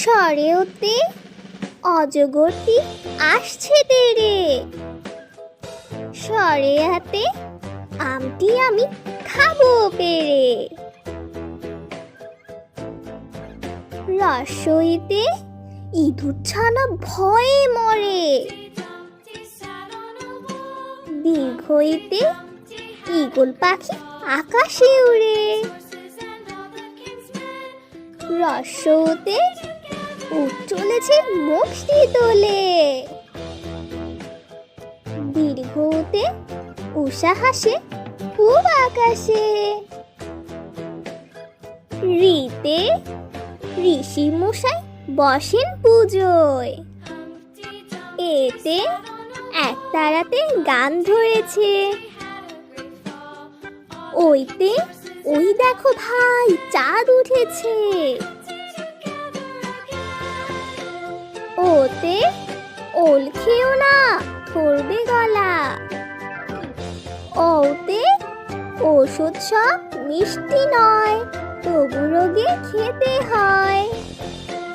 সরেওতে অজগরটি আসছে তেরে, সরে হাতে আমটি আমি খাবো পেরে। রসইতে ইঁদুর ছানা ভয়ে মরে, দীর্ঘইতে ঈগল পাখি আকাশে উড়ে। রস্যতে উঠ চলেছে মুখটি তোলে, দীর্ঘতে উষা হাসে খুব আকাশে। ঋতে ঋষি মশাই বসেন পুজোয়, এতে এক তারাতে গান ধরেছে। ওইতে ওই দেখো ভাই চাঁদ উঠেছে। ওতে ওল খেও না ধরবে গলা, ওতে ওষুধ সব মিষ্টি নয় তবু রোগে খেতে হয়।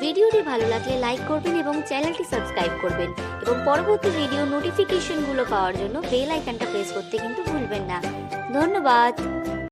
ভিডিওটি ভালো লাগলে লাইক করবেন এবং চ্যানেলটি সাবস্ক্রাইব করবেন এবং পরবর্তী ভিডিও নোটিফিকেশনগুলো পাওয়ার জন্য বেল আইকনটা প্রেস করতে কিন্তু ভুলবেন না। ধন্যবাদ।